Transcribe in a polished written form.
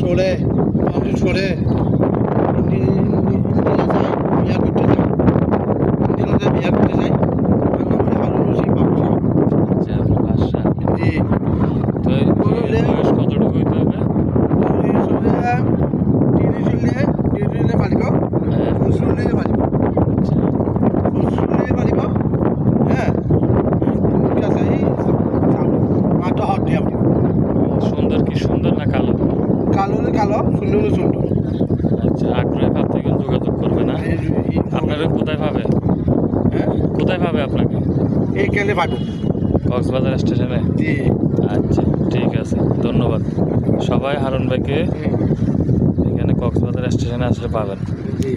ছোড়ে মানুষ ছোড়ে বিয়া করতে চাই বিয়া করতে চাই আচ্ছা আপনার বাসা জি তো এর বয়স কতটুকু হইতে হবে? 30 পারিব হ্যাঁ 40 পারিব আচ্ছা 40 পারিব হ্যাঁ ঠিক আছে এই মাথা হাত দিয়ে সুন্দর কি সুন্দর না কালো? কালো হলে কালো সুন্দর হলে সুন্দর আচ্ছা আগ্রহে ভাবতে গেলে যোগাযোগ করবে না আপনারা কোথায় পাবে? হ্যাঁ কোথায় পাবে আপনাকে? এই কেলে পাবো কক্সবাজার স্টেশনে? জি আচ্ছা ঠিক আছে ধন্যবাদ সবাই হারুন ভাইকে এখানে কক্সবাজার স্টেশনে আসলে পাবেন। জি